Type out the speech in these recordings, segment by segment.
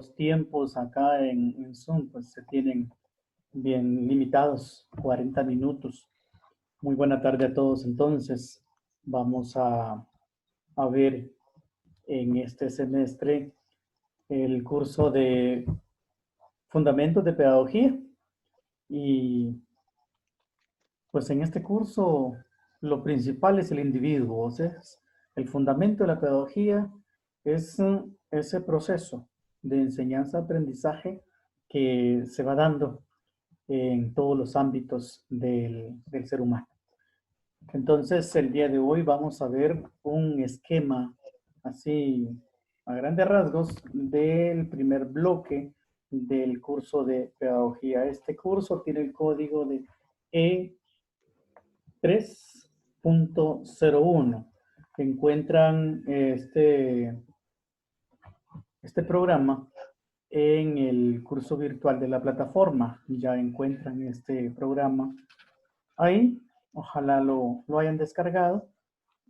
los tiempos acá en Zoom pues se tienen bien limitados, 40 minutos. Muy buena tarde a todos. Entonces, vamos a ver en este semestre el curso de Fundamentos de Pedagogía. Y pues en este curso lo principal es el individuo, o sea, el fundamento de la pedagogía es ese proceso de enseñanza-aprendizaje que se va dando en todos los ámbitos del ser humano. Entonces, el día de hoy vamos a ver un esquema así a grandes rasgos del primer bloque del curso de pedagogía. Este curso tiene el código de E3.01. Encuentran este programa en el curso virtual de la plataforma. Ya encuentran este programa ahí. Ojalá lo hayan descargado,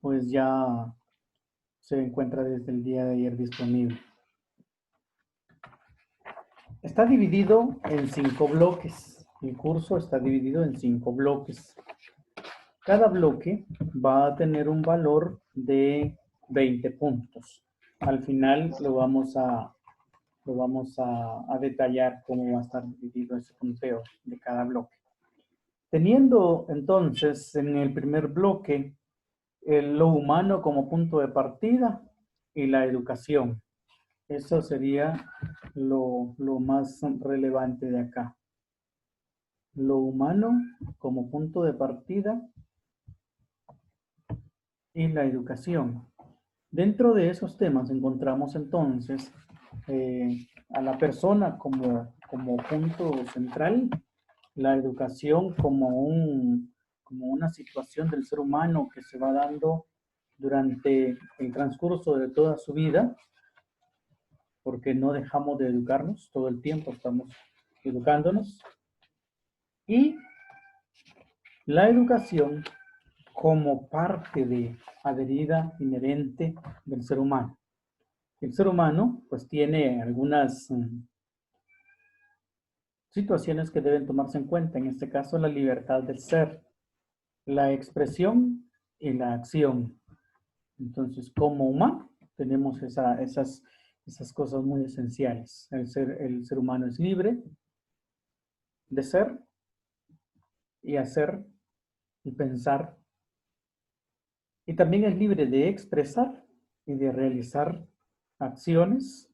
pues ya se encuentra desde el día de ayer disponible. Está dividido en 5 bloques. El curso está dividido en 5 bloques. Cada bloque va a tener un valor de 20 puntos. Al final lo vamos a detallar cómo va a estar dividido ese punteo de cada bloque. Teniendo entonces en el primer bloque lo humano como punto de partida y la educación. Eso sería lo más relevante de acá. Lo humano como punto de partida y la educación. Dentro de esos temas encontramos entonces a la persona como punto central, la educación como una situación del ser humano que se va dando durante el transcurso de toda su vida, porque no dejamos de educarnos, todo el tiempo estamos educándonos, y la educación como parte de adherida, inherente del ser humano. El ser humano pues tiene algunas situaciones que deben tomarse en cuenta, en este caso la libertad del ser, la expresión y la acción. Entonces, como humano, tenemos esas cosas muy esenciales. El ser humano es libre de ser y hacer y pensar. Y también es libre de expresar y de realizar acciones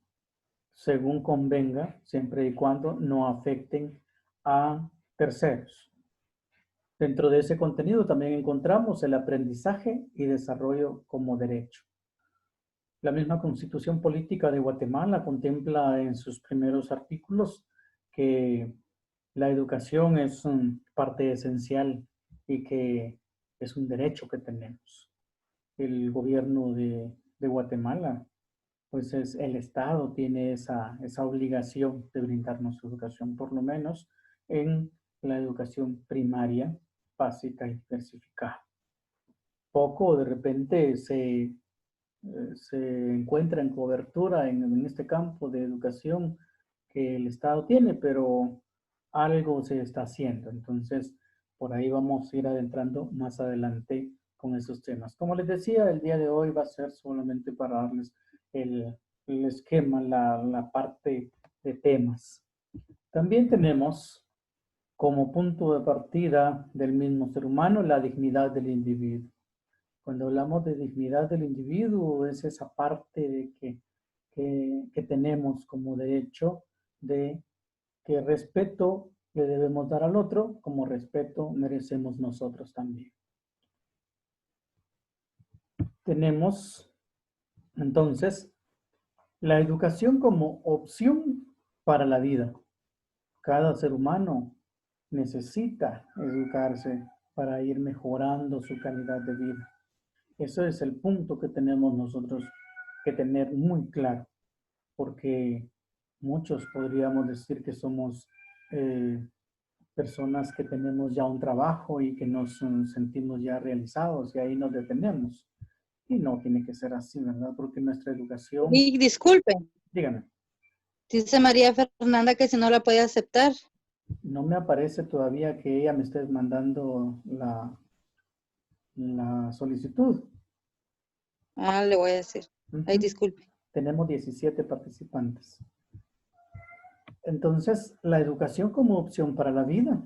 según convenga, siempre y cuando no afecten a terceros. Dentro de ese contenido también encontramos el aprendizaje y desarrollo como derecho. La misma Constitución Política de Guatemala contempla en sus primeros artículos que la educación es parte esencial y que es un derecho que tenemos. El gobierno de Guatemala, pues el Estado tiene esa obligación de brindarnos educación, por lo menos en la educación primaria, básica y diversificada. Poco de repente se encuentra en cobertura en este campo de educación que el Estado tiene, pero algo se está haciendo. Entonces, por ahí vamos a ir adentrando más adelante con esos temas. Como les decía, el día de hoy va a ser solamente para darles el esquema, la parte de temas. También tenemos como punto de partida del mismo ser humano la dignidad del individuo. Cuando hablamos de dignidad del individuo, es esa parte de que tenemos como derecho de que respeto le debemos dar al otro, como respeto merecemos nosotros también. Tenemos entonces la educación como opción para la vida. Cada ser humano necesita educarse para ir mejorando su calidad de vida. Eso es el punto que tenemos nosotros que tener muy claro, porque muchos podríamos decir que somos personas que tenemos ya un trabajo y que nos sentimos ya realizados y ahí nos detenemos. Y no tiene que ser así, ¿verdad? Porque nuestra educación... Y disculpen. Dígame. Dice María Fernanda que si no la puede aceptar. No me aparece todavía que ella me esté mandando la solicitud. Ah, le voy a decir. Ay, Ujú. disculpe. Tenemos 17 participantes. Entonces, la educación como opción para la vida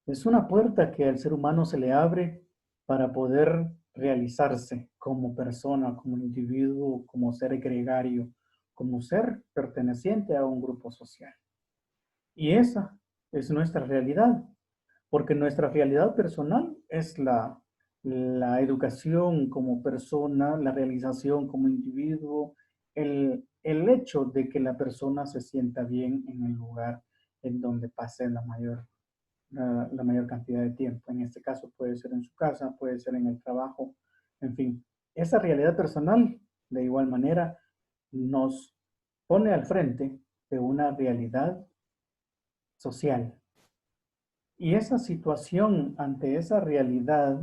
es una puerta que al ser humano se le abre para poder realizarse como persona, como individuo, como ser gregario, como ser perteneciente a un grupo social. Y esa es nuestra realidad, porque nuestra realidad personal es la educación como persona, la realización como individuo, el hecho de que la persona se sienta bien en el lugar en donde pase la mayor cantidad de tiempo. En este caso puede ser en su casa, puede ser en el trabajo, en fin. Esa realidad personal, de igual manera, nos pone al frente de una realidad social. Y esa situación ante esa realidad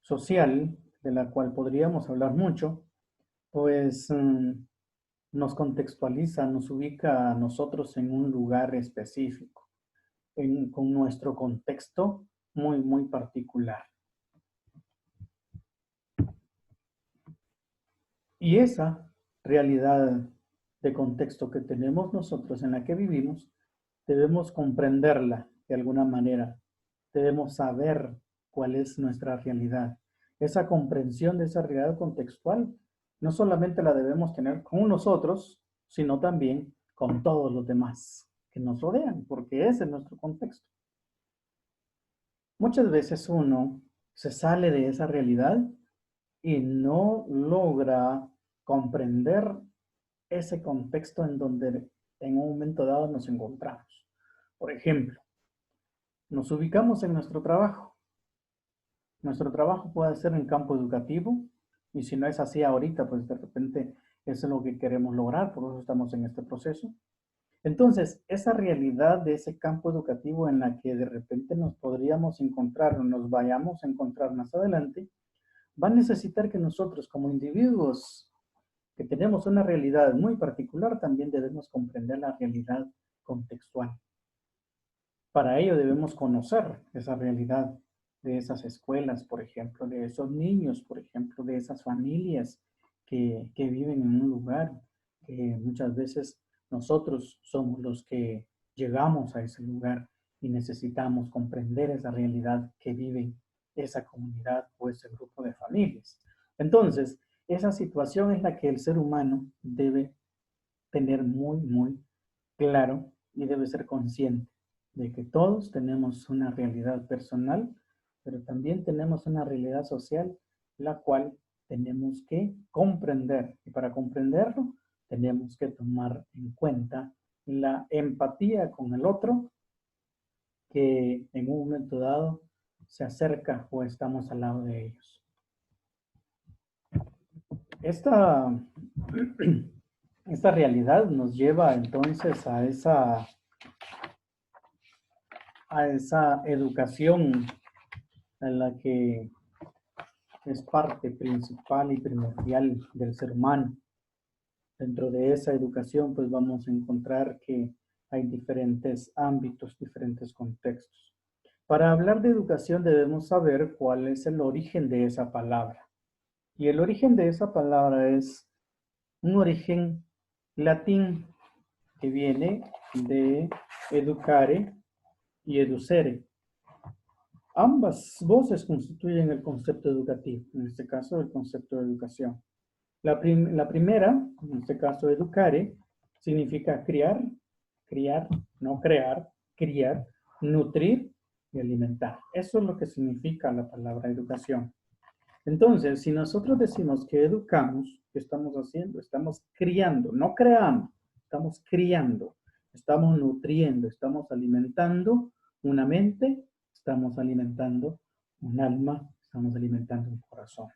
social, de la cual podríamos hablar mucho, pues nos contextualiza, nos ubica a nosotros en un lugar específico, con nuestro contexto muy particular. Y esa realidad de contexto que tenemos nosotros, en la que vivimos, debemos comprenderla de alguna manera. Debemos saber cuál es nuestra realidad. Esa comprensión de esa realidad contextual no solamente la debemos tener con nosotros, sino también con todos los demás que nos rodean, porque ese es nuestro contexto. Muchas veces uno se sale de esa realidad y no logra comprender ese contexto en donde en un momento dado nos encontramos. Por ejemplo, nos ubicamos en nuestro trabajo. Nuestro trabajo puede ser en campo educativo y si no es así ahorita, pues de repente eso es lo que queremos lograr, por eso estamos en este proceso. Entonces, esa realidad de ese campo educativo en la que de repente nos podríamos encontrar o nos vayamos a encontrar más adelante, va a necesitar que nosotros como individuos que tenemos una realidad muy particular, también debemos comprender la realidad contextual. Para ello debemos conocer esa realidad de esas escuelas, por ejemplo, de esos niños, por ejemplo, de esas familias que viven en un lugar, que muchas veces nosotros somos los que llegamos a ese lugar y necesitamos comprender esa realidad que vive esa comunidad o ese grupo de familias. Entonces, esa situación es la que el ser humano debe tener muy claro y debe ser consciente de que todos tenemos una realidad personal, pero también tenemos una realidad social, la cual tenemos que comprender. Y para comprenderlo, tenemos que tomar en cuenta la empatía con el otro, que en un momento dado se acerca o estamos al lado de ellos. Esta, esta realidad nos lleva entonces a esa educación en la que es parte principal y primordial del ser humano. Dentro de esa educación, pues vamos a encontrar que hay diferentes ámbitos, diferentes contextos. Para hablar de educación debemos saber cuál es el origen de esa palabra. Y el origen de esa palabra es un origen latín que viene de educare y educere. Ambas voces constituyen el concepto educativo, en este caso el concepto de educación. La primera, en este caso educare, significa criar, no crear, criar, nutrir y alimentar. Eso es lo que significa la palabra educación. Entonces, si nosotros decimos que educamos, ¿qué estamos haciendo? Estamos criando, no creamos, estamos criando, estamos nutriendo, estamos alimentando una mente, estamos alimentando un alma, estamos alimentando un corazón.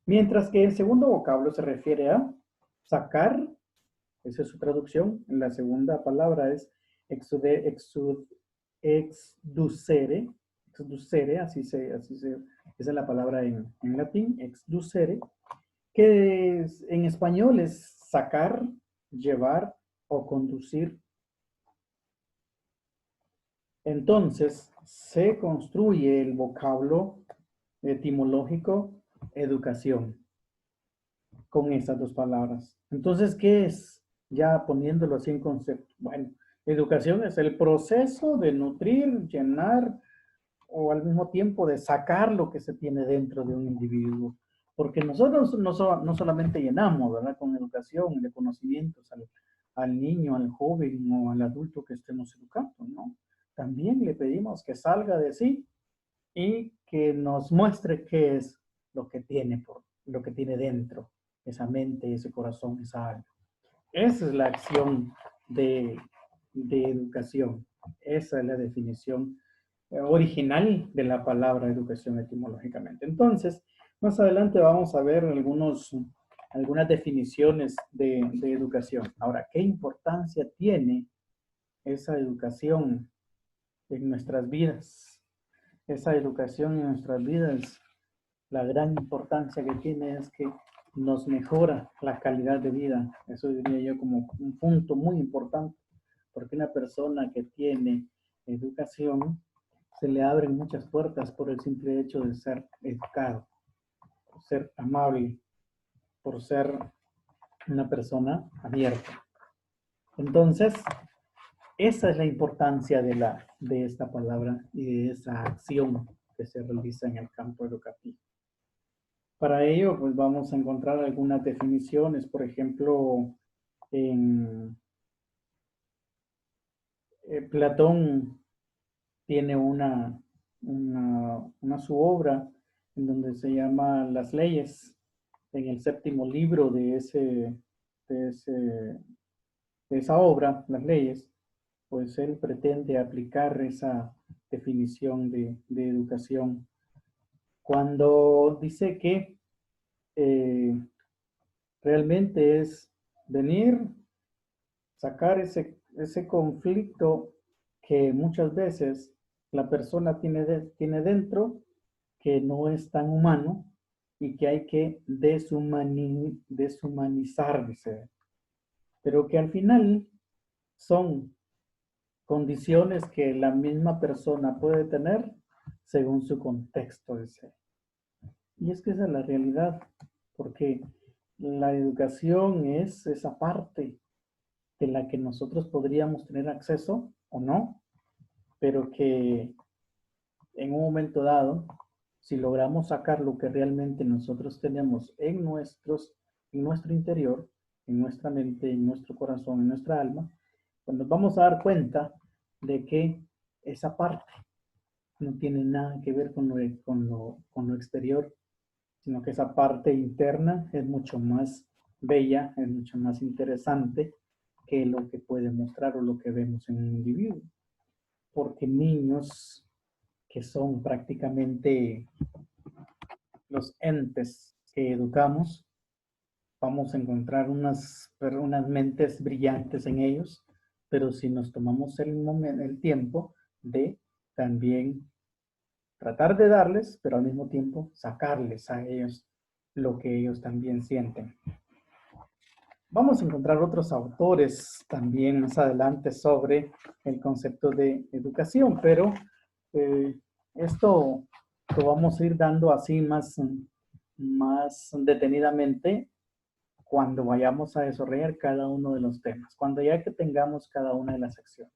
Mientras que el segundo vocablo se refiere a sacar, esa es su traducción, la segunda palabra es exducere, esa es la palabra en latín, exducere, que en español es sacar, llevar, o conducir. Entonces, se construye el vocablo etimológico educación con esas dos palabras. Entonces, ¿qué es? Ya poniéndolo así en concepto. Bueno, educación es el proceso de nutrir, llenar o al mismo tiempo de sacar lo que se tiene dentro de un individuo. Porque nosotros no solamente llenamos, ¿verdad? Con educación, de conocimientos al niño, al joven o al adulto que estemos educando, ¿no? También le pedimos que salga de sí y que nos muestre qué es lo que tiene dentro, esa mente, ese corazón, esa alma. Esa es la acción de educación. Esa es la definición original de la palabra educación etimológicamente. Entonces, más adelante vamos a ver algunas definiciones de educación. Ahora, ¿qué importancia tiene esa educación en nuestras vidas? Esa educación en nuestras vidas, la gran importancia que tiene es que nos mejora la calidad de vida. Eso diría yo como un punto muy importante, porque una persona que tiene educación se le abren muchas puertas por el simple hecho de ser educado, por ser amable, por ser una persona abierta. Entonces, esa es la importancia de esta palabra y de esa acción que se realiza en el campo educativo. Para ello, pues vamos a encontrar algunas definiciones, por ejemplo, en Platón tiene una su obra en donde se llama Las Leyes, en el séptimo libro de, ese, de esa obra, Las Leyes, pues él pretende aplicar esa definición de educación cuando dice que realmente es venir, sacar ese conflicto que muchas veces la persona tiene dentro, que no es tan humano y que hay que deshumanizar, dice, pero que al final son condiciones que la misma persona puede tener según su contexto de ser. Y es que esa es la realidad, porque la educación es esa parte de la que nosotros podríamos tener acceso o no, pero que en un momento dado, si logramos sacar lo que realmente nosotros tenemos en nuestro interior, en nuestra mente, en nuestro corazón, en nuestra alma, pues nos vamos a dar cuenta de que esa parte no tiene nada que ver con lo exterior, sino que esa parte interna es mucho más bella, es mucho más interesante que lo que puede mostrar o lo que vemos en un individuo. Porque niños que son prácticamente los entes que educamos, vamos a encontrar unas mentes brillantes en ellos, pero si nos tomamos el tiempo de también tratar de darles, pero al mismo tiempo sacarles a ellos lo que ellos también sienten. Vamos a encontrar otros autores también más adelante sobre el concepto de educación, pero esto lo vamos a ir dando así más detenidamente cuando vayamos a desarrollar cada uno de los temas, cuando ya que tengamos cada una de las acciones.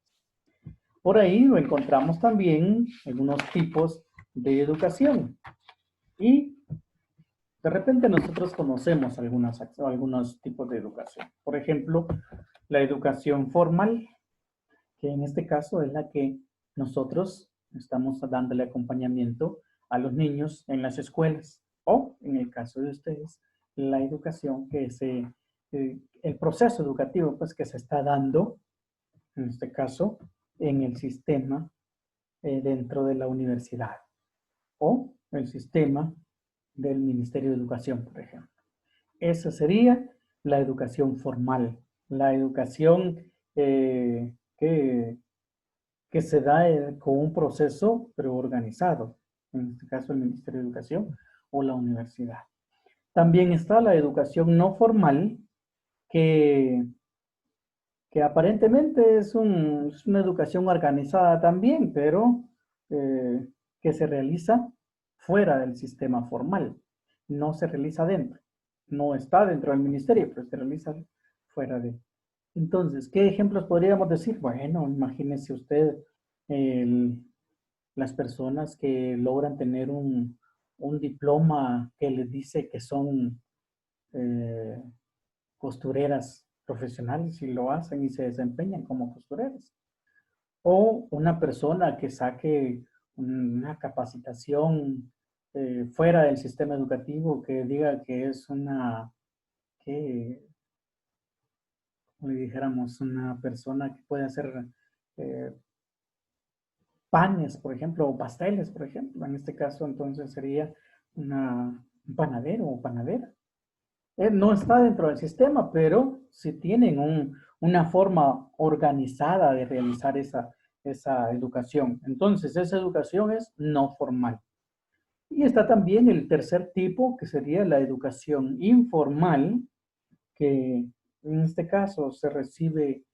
Por ahí lo encontramos también algunos tipos de educación y de repente nosotros conocemos algunos tipos de educación. Por ejemplo, la educación formal, que en este caso es la que nosotros estamos dándole acompañamiento a los niños en las escuelas. O, en el caso de ustedes, la educación el proceso educativo pues, que se está dando, en este caso, en el sistema dentro de la universidad. O el sistema del Ministerio de Educación, por ejemplo. Esa sería la educación formal, la educación que se da con un proceso preorganizado, en este caso el Ministerio de Educación o la universidad. También está la educación no formal, que que aparentemente es una educación organizada también, pero que se realiza fuera del sistema formal, no se realiza dentro, no está dentro del ministerio, pero se realiza fuera de. Entonces, ¿qué ejemplos podríamos decir? Bueno, imagínese usted las personas que logran tener un diploma que les dice que son eh, costureras profesionales y lo hacen y se desempeñan como costureras. O una persona que saque una capacitación fuera del sistema educativo que diga que es que, como le dijéramos, una persona que puede hacer eh, panes, por ejemplo, o pasteles, por ejemplo. En este caso, entonces sería un panadero o panadera. No está dentro del sistema, pero sí tienen una forma organizada de realizar esa educación. Entonces, esa educación es no formal. Y está también el tercer tipo, que sería la educación informal, que en este caso se recibe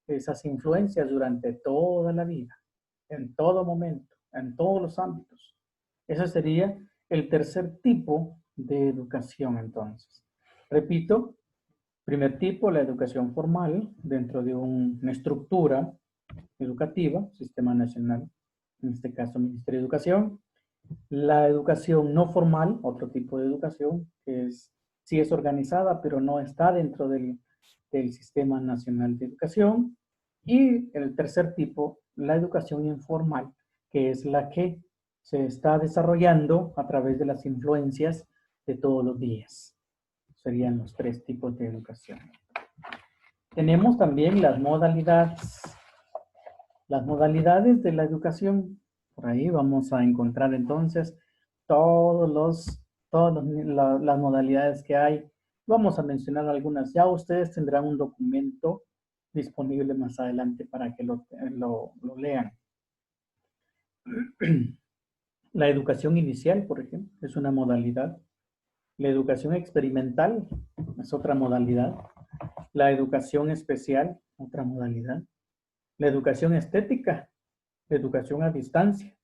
esas influencias durante toda la vida, en todo momento, en todos los ámbitos. Ese sería el tercer tipo de educación entonces. Repito, primer tipo, la educación formal dentro de una estructura educativa, Sistema Nacional, en este caso Ministerio de Educación. La educación no formal, otro tipo de educación, que sí es organizada, pero no está dentro del Sistema Nacional de Educación. Y el tercer tipo, la educación informal, que es la que se está desarrollando a través de las influencias de todos los días. Serían los tres tipos de educación. Tenemos también las modalidades. Las modalidades de la educación. Por ahí vamos a encontrar entonces las modalidades que hay. Vamos a mencionar algunas. Ya ustedes tendrán un documento disponible más adelante para que lo lean. La educación inicial, por ejemplo, es una modalidad. La educación experimental es otra modalidad. La educación especial, otra modalidad. La educación estética, la educación a distancia,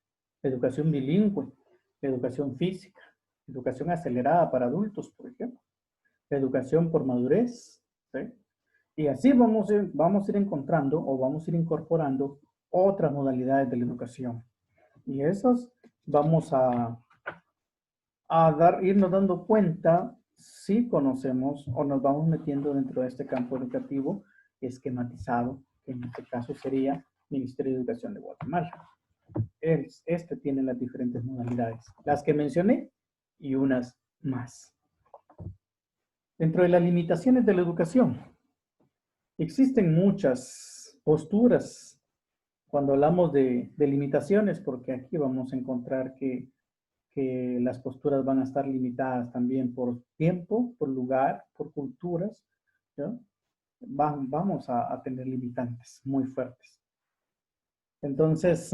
la educación bilingüe, la educación física, educación acelerada para adultos, por ejemplo, la educación por madurez, ¿sí? Y así vamos a ir encontrando o vamos a ir incorporando otras modalidades de la educación. Y esas vamos irnos dando cuenta si conocemos o nos vamos metiendo dentro de este campo educativo esquematizado, que en este caso sería Ministerio de Educación de Guatemala. Este tiene las diferentes modalidades, las que mencioné y unas más. Dentro de las limitaciones de la educación, existen muchas posturas cuando hablamos de limitaciones, porque aquí vamos a encontrar que las posturas van a estar limitadas también por tiempo, por lugar, por culturas, ¿no? Vamos a tener limitantes muy fuertes. Entonces,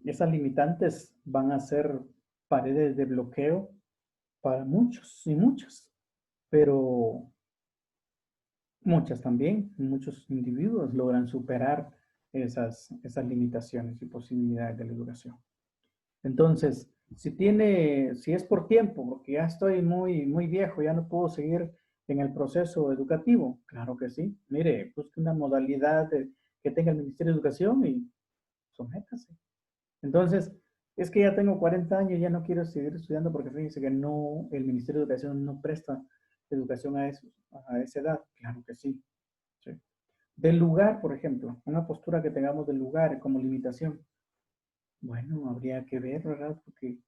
esas limitantes van a ser paredes de bloqueo para muchos y muchas, pero muchas también, muchos individuos logran superar esas limitaciones y posibilidades de la educación. Entonces, si es por tiempo, porque ya estoy muy viejo, ya no puedo seguir en el proceso educativo, claro que sí. Mire, busque una modalidad que tenga el Ministerio de Educación y sométase. Entonces, es que ya tengo 40 años, ya no quiero seguir estudiando porque fíjense que no, el Ministerio de Educación no presta educación a esa edad. Claro que sí, sí. Del lugar, por ejemplo, una postura que tengamos del lugar como limitación. Bueno, habría que ver, ¿verdad? Porque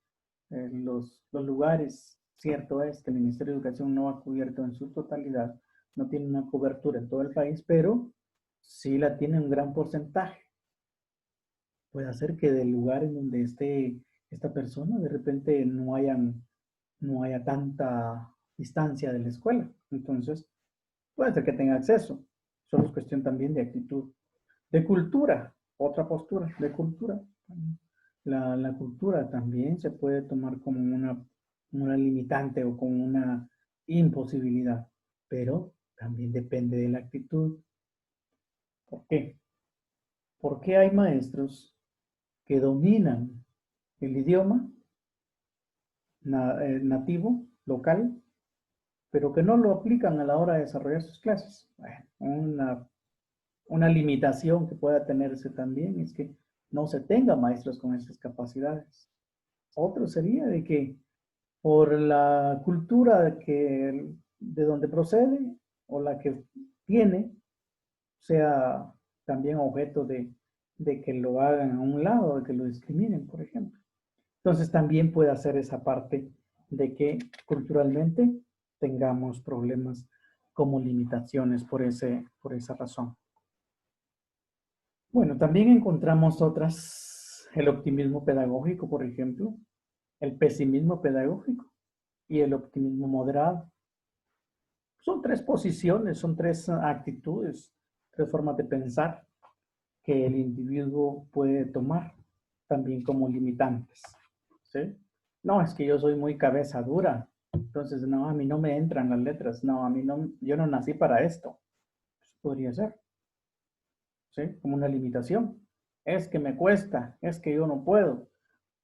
los lugares, cierto es que el Ministerio de Educación no ha cubierto en su totalidad, no tiene una cobertura en todo el país, pero sí la tiene un gran porcentaje. Puede ser que del lugar en donde esté esta persona, de repente no haya tanta distancia de la escuela. Entonces, puede ser que tenga acceso. Solo es cuestión también de actitud. De cultura, otra postura, de cultura. La cultura también se puede tomar como una limitante o como una imposibilidad, pero también depende de la actitud. ¿Por qué? Porque hay maestros que dominan el idioma nativo, local, pero que no lo aplican a la hora de desarrollar sus clases. Bueno, una limitación que pueda tenerse también es que no se tenga maestros con esas capacidades. Otro sería de que por la cultura de donde procede o la que tiene, sea también objeto de que lo hagan a un lado, de que lo discriminen, por ejemplo. Entonces también puede hacer esa parte de que culturalmente tengamos problemas como limitaciones por esa razón. Bueno, también encontramos otras, el optimismo pedagógico, por ejemplo, el pesimismo pedagógico y el optimismo moderado. Son tres posiciones, son tres actitudes, tres formas de pensar que el individuo puede tomar también como limitantes. ¿Sí? No, es que yo soy muy cabeza dura, entonces no, a mí no me entran las letras, no, a mí no, yo no nací para esto. Pues podría ser, ¿sí? Como una limitación. Es que me cuesta, es que yo no puedo.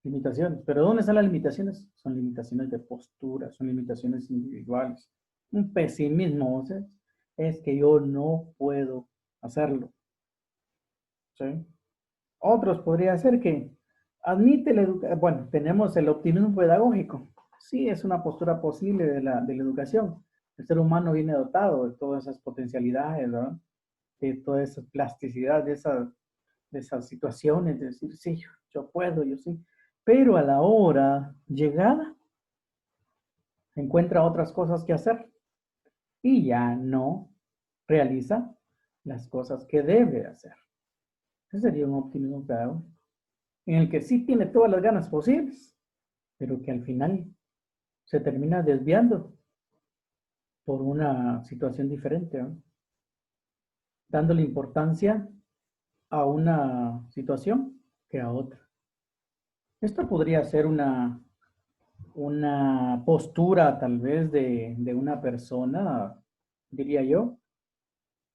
Limitaciones. Pero ¿dónde están las limitaciones? Son limitaciones de postura, son limitaciones individuales. Un pesimismo, ¿sí? Es que yo no puedo hacerlo. ¿Sí? Otros podría ser que admite la educación. Bueno, tenemos el optimismo pedagógico. Sí, es una postura posible de la educación. El ser humano viene dotado de todas esas potencialidades, ¿verdad? De toda esa plasticidad, de esas situaciones, de decir, sí, yo puedo, yo sí. Pero a la hora llegada, encuentra otras cosas que hacer y ya no realiza las cosas que debe hacer. Ese sería un optimismo pedagógico, en el que sí tiene todas las ganas posibles, pero que al final se termina desviando por una situación diferente, ¿no? Dándole importancia a una situación que a otra. Esto podría ser una postura tal vez de una persona, diría yo,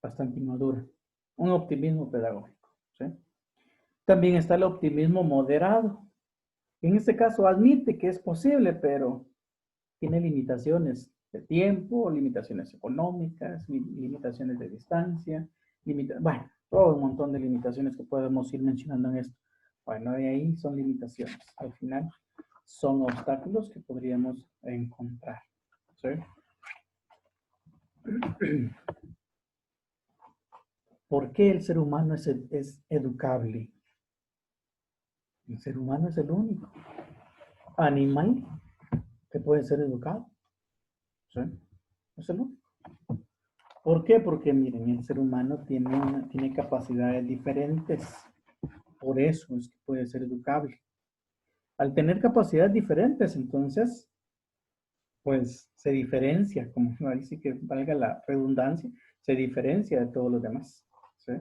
bastante inmadura. Un optimismo pedagógico. ¿Sí? También está el optimismo moderado. En este caso admite que es posible, pero tiene limitaciones de tiempo, limitaciones económicas, limitaciones de distancia, bueno, todo un montón de limitaciones que podemos ir mencionando en esto. Bueno, de ahí son limitaciones. Al final son obstáculos que podríamos encontrar. ¿Sí? ¿Por qué el ser humano es educable? El ser humano es el único animal que puede ser educado. ¿Sí? Es el único. ¿Por qué? Porque miren, el ser humano tiene capacidades diferentes. Por eso es que puede ser educable. Al tener capacidades diferentes, entonces, pues se diferencia, como ahí sí que valga la redundancia, se diferencia de todos los demás. ¿Sí?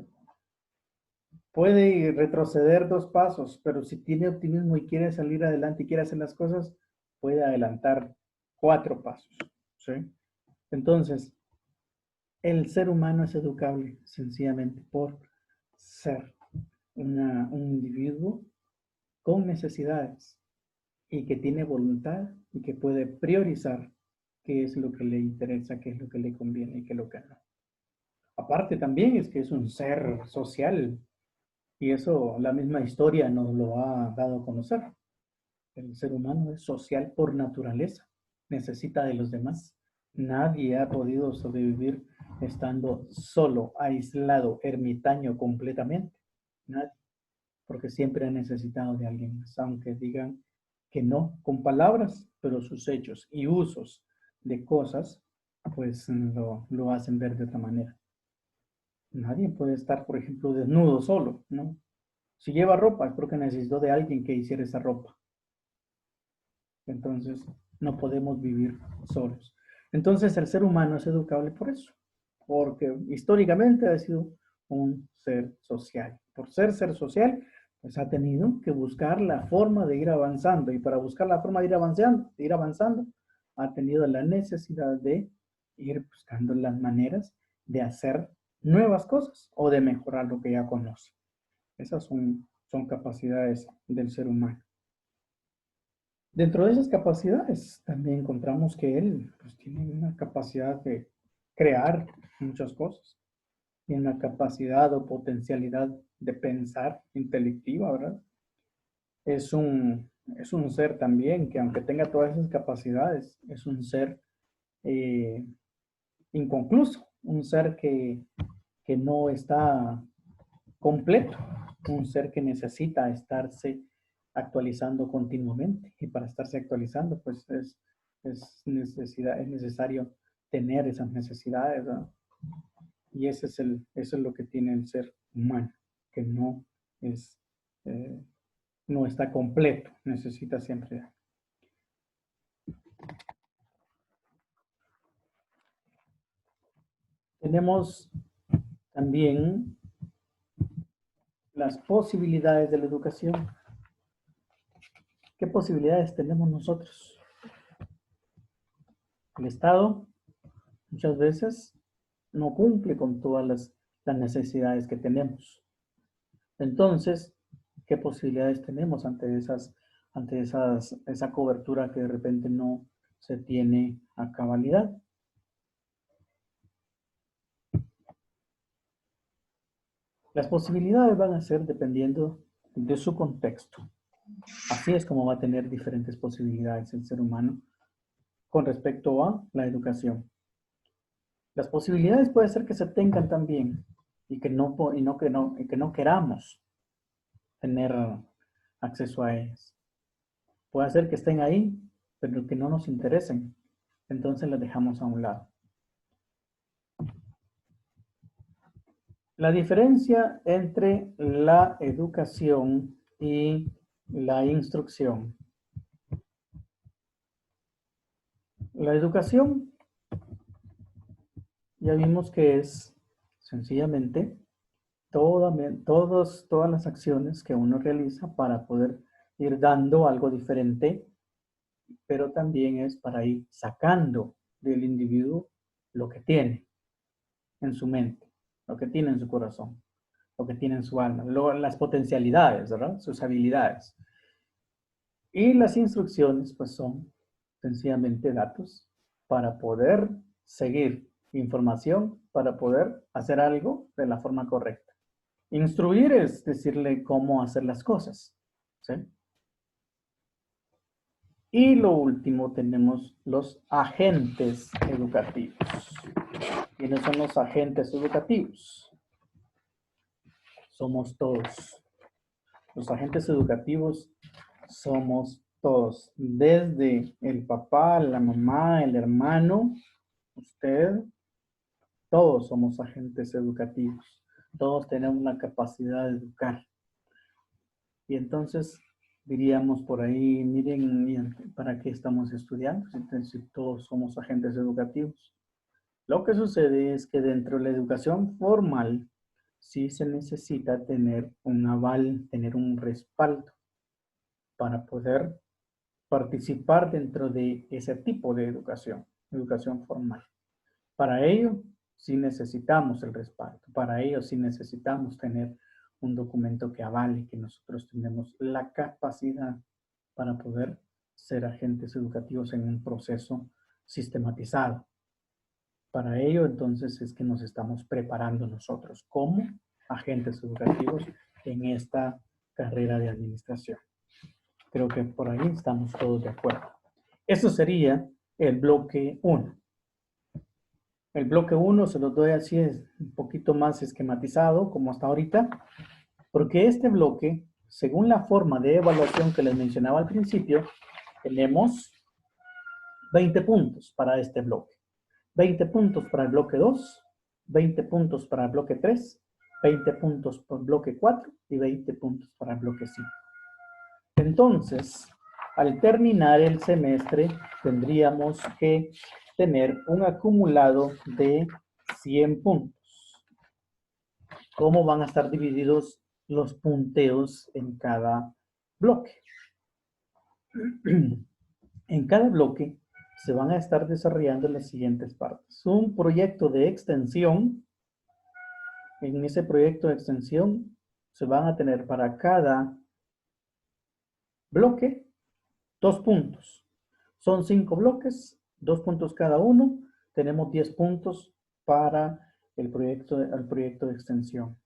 Puede retroceder 2 pasos, pero si tiene optimismo y quiere salir adelante y quiere hacer las cosas, puede adelantar 4 pasos. ¿Sí? Entonces, el ser humano es educable sencillamente por ser un individuo con necesidades y que tiene voluntad y que puede priorizar qué es lo que le interesa, qué es lo que le conviene y qué es lo que no. Aparte también es que es un ser social y eso la misma historia nos lo ha dado a conocer. El ser humano es social por naturaleza, necesita de los demás. Nadie ha podido sobrevivir estando solo, aislado, ermitaño completamente. Nadie, porque siempre ha necesitado de alguien más, aunque digan que no con palabras, pero sus hechos y usos de cosas, pues lo hacen ver de otra manera. Nadie puede estar, por ejemplo, desnudo solo, ¿no? Si lleva ropa es porque necesitó de alguien que hiciera esa ropa. Entonces, no podemos vivir solos. Entonces, el ser humano es educable por eso, porque históricamente ha sido un ser social. Por ser social, pues ha tenido que buscar la forma de ir avanzando. Y para buscar la forma de ir avanzando, ha tenido la necesidad de ir buscando las maneras de hacer nuevas cosas o de mejorar lo que ya conoce. Esas son capacidades del ser humano. Dentro de esas capacidades también encontramos que él pues, tiene una capacidad de crear muchas cosas. Tiene una capacidad o potencialidad de pensar intelectiva, ¿verdad? Es un ser también que aunque tenga todas esas capacidades, es un ser eh, inconcluso, un ser que no está completo, un ser que necesita estarse actualizando continuamente. Y para estarse actualizando, pues es necesario tener esas necesidades, ¿verdad? Y eso es lo que tiene el ser humano, que es, eh, no está completo, necesita siempre. Tenemos también las posibilidades de la educación. ¿Qué posibilidades tenemos nosotros? El Estado muchas veces no cumple con todas las necesidades que tenemos. Entonces, ¿qué posibilidades tenemos ante esa cobertura que de repente no se tiene a cabalidad? Las posibilidades van a ser dependiendo de su contexto. Así es como va a tener diferentes posibilidades el ser humano con respecto a la educación. Las posibilidades puede ser que se tengan también y que no queramos tener acceso a ellas. Puede ser que estén ahí, pero que no nos interesen. Entonces las dejamos a un lado. La diferencia entre la educación y la instrucción. La educación ya vimos que es sencillamente todas las acciones que uno realiza para poder ir dando algo diferente, pero también es para ir sacando del individuo lo que tiene en su mente, lo que tiene en su corazón, lo que tiene en su alma, las potencialidades, ¿verdad? Sus habilidades. Y las instrucciones, pues son sencillamente datos para poder seguir información, para poder hacer algo de la forma correcta. Instruir es decirle cómo hacer las cosas, ¿sí? Y lo último tenemos los agentes educativos. ¿Quiénes son los agentes educativos? Somos todos. Los agentes educativos somos todos, desde el papá, la mamá, el hermano, usted, todos somos agentes educativos. Todos tenemos la capacidad de educar. Y entonces diríamos por ahí, miren, ¿para qué estamos estudiando? Si todos somos agentes educativos. Lo que sucede es que dentro de la educación formal sí se necesita tener un aval, tener un respaldo para poder participar dentro de ese tipo de educación formal. Para ello sí necesitamos el respaldo, para ello sí necesitamos tener un documento que avale que nosotros tenemos la capacidad para poder ser agentes educativos en un proceso sistematizado. Para ello, entonces, es que nos estamos preparando nosotros como agentes educativos en esta carrera de administración. Creo que por ahí estamos todos de acuerdo. Eso sería el bloque 1. El bloque 1 se los doy así, es un poquito más esquematizado, como hasta ahorita, porque este bloque, según la forma de evaluación que les mencionaba al principio, tenemos 20 puntos para este bloque. 20 puntos para el bloque 2, 20 puntos para el bloque 3, 20 puntos para el bloque 4 y 20 puntos para el bloque 5. Entonces, al terminar el semestre, tendríamos que tener un acumulado de 100 puntos. ¿Cómo van a estar divididos los punteos en cada bloque? En cada bloque se van a estar desarrollando las siguientes partes. Un proyecto de extensión, en ese proyecto de extensión se van a tener para cada bloque 2 puntos. Son 5 bloques, 2 puntos cada uno. Tenemos 10 puntos para el proyecto de extensión.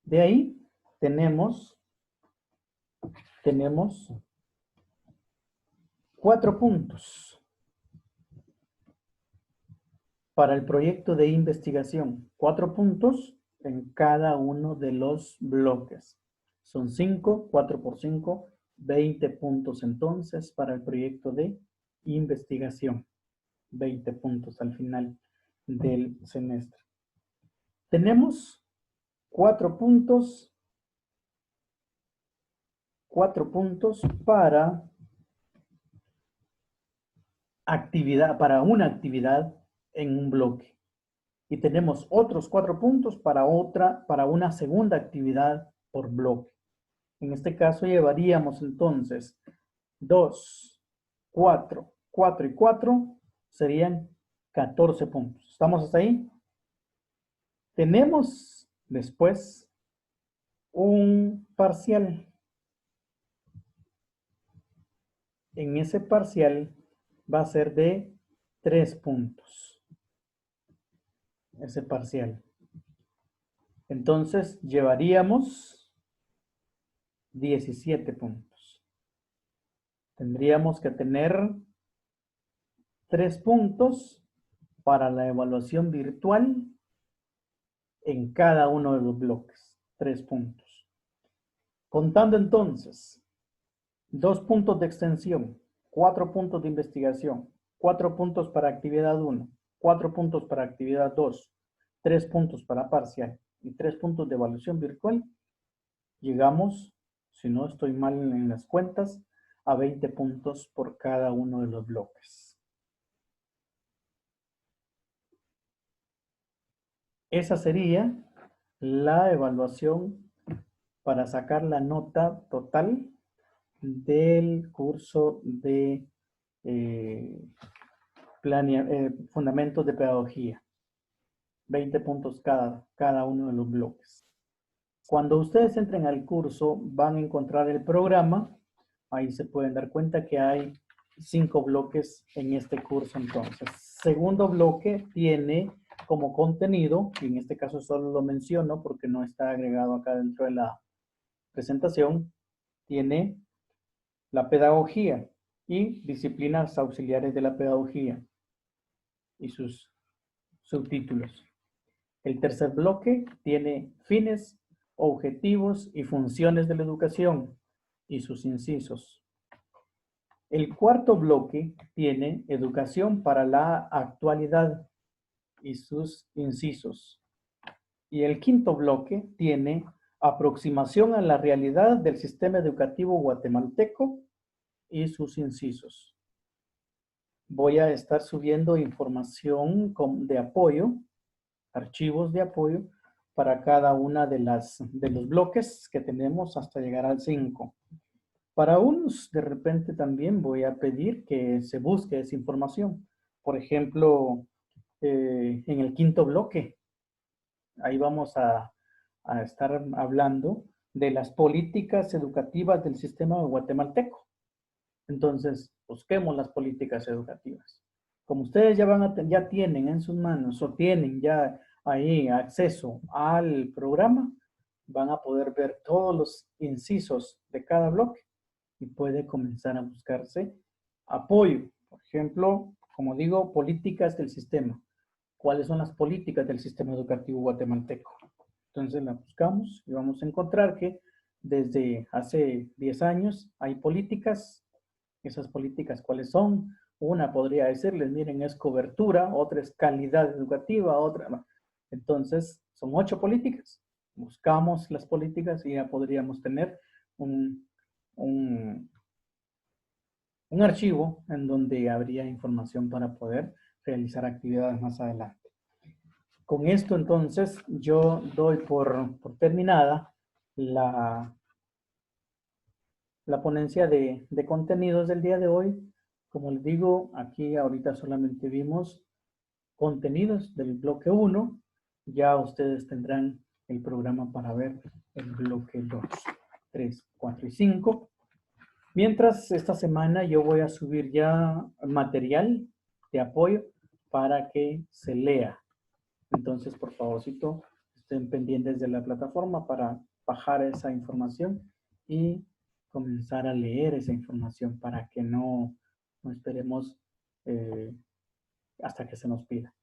De ahí tenemos 4 puntos para el proyecto de investigación. 4 puntos en cada uno de los bloques. Son 5, 4 por 5, 20 puntos entonces para el proyecto de investigación. 20 puntos al final del semestre. Tenemos 4 puntos para una actividad en un bloque. Y tenemos otros 4 puntos para una segunda actividad por bloque. En este caso llevaríamos entonces 2, 4, 4 y 4 serían 14 puntos. ¿Estamos hasta ahí? Tenemos después un parcial. En ese parcial va a ser de 3 puntos. Ese parcial. Entonces llevaríamos 17 puntos. Tendríamos que tener 3 puntos para la evaluación virtual en cada uno de los bloques. 3 puntos. Contando entonces 2 puntos de extensión, 4 puntos de investigación, 4 puntos para actividad 1, 4 puntos para actividad 2, 3 puntos para parcial y 3 puntos de evaluación virtual, llegamos, si no estoy mal en las cuentas, a 20 puntos por cada uno de los bloques. Esa sería la evaluación para sacar la nota total del curso de fundamentos de pedagogía. 20 puntos cada uno de los bloques. Cuando ustedes entren al curso van a encontrar el programa. Ahí se pueden dar cuenta que hay 5 bloques en este curso entonces. Segundo bloque tiene como contenido, y en este caso solo lo menciono porque no está agregado acá dentro de la presentación, tiene la pedagogía y disciplinas auxiliares de la pedagogía y sus subtítulos. El tercer bloque tiene fines, objetivos y funciones de la educación y sus incisos. El cuarto bloque tiene educación para la actualidad y sus incisos. Y el quinto bloque tiene aproximación a la realidad del sistema educativo guatemalteco y sus incisos. Voy a estar subiendo información de apoyo, archivos de apoyo, para cada una de los bloques que tenemos hasta llegar al 5. Para unos, de repente también voy a pedir que se busque esa información. Por ejemplo, en el quinto bloque, ahí vamos a estar hablando de las políticas educativas del sistema guatemalteco. Entonces, busquemos las políticas educativas. Como ustedes ya tienen en sus manos o tienen ya ahí acceso al programa, van a poder ver todos los incisos de cada bloque y puede comenzar a buscarse apoyo. Por ejemplo, como digo, políticas del sistema. ¿Cuáles son las políticas del sistema educativo guatemalteco? Entonces la buscamos y vamos a encontrar que desde hace 10 años hay políticas. Esas políticas, ¿cuáles son? Una podría decirles, miren, es cobertura, otra es calidad educativa, otra. Entonces, son 8 políticas. Buscamos las políticas y ya podríamos tener un archivo en donde habría información para poder realizar actividades más adelante. Con esto, entonces, yo doy por terminada la ponencia de contenidos del día de hoy. Como les digo, aquí ahorita solamente vimos contenidos del bloque 1 ya ustedes tendrán el programa para ver el bloque 2, 3, 4 y 5. Mientras esta semana yo voy a subir ya material de apoyo para que se lea. Entonces, por favorcito, estén pendientes de la plataforma para bajar esa información y comenzar a leer esa información para que no esperemos hasta que se nos pida.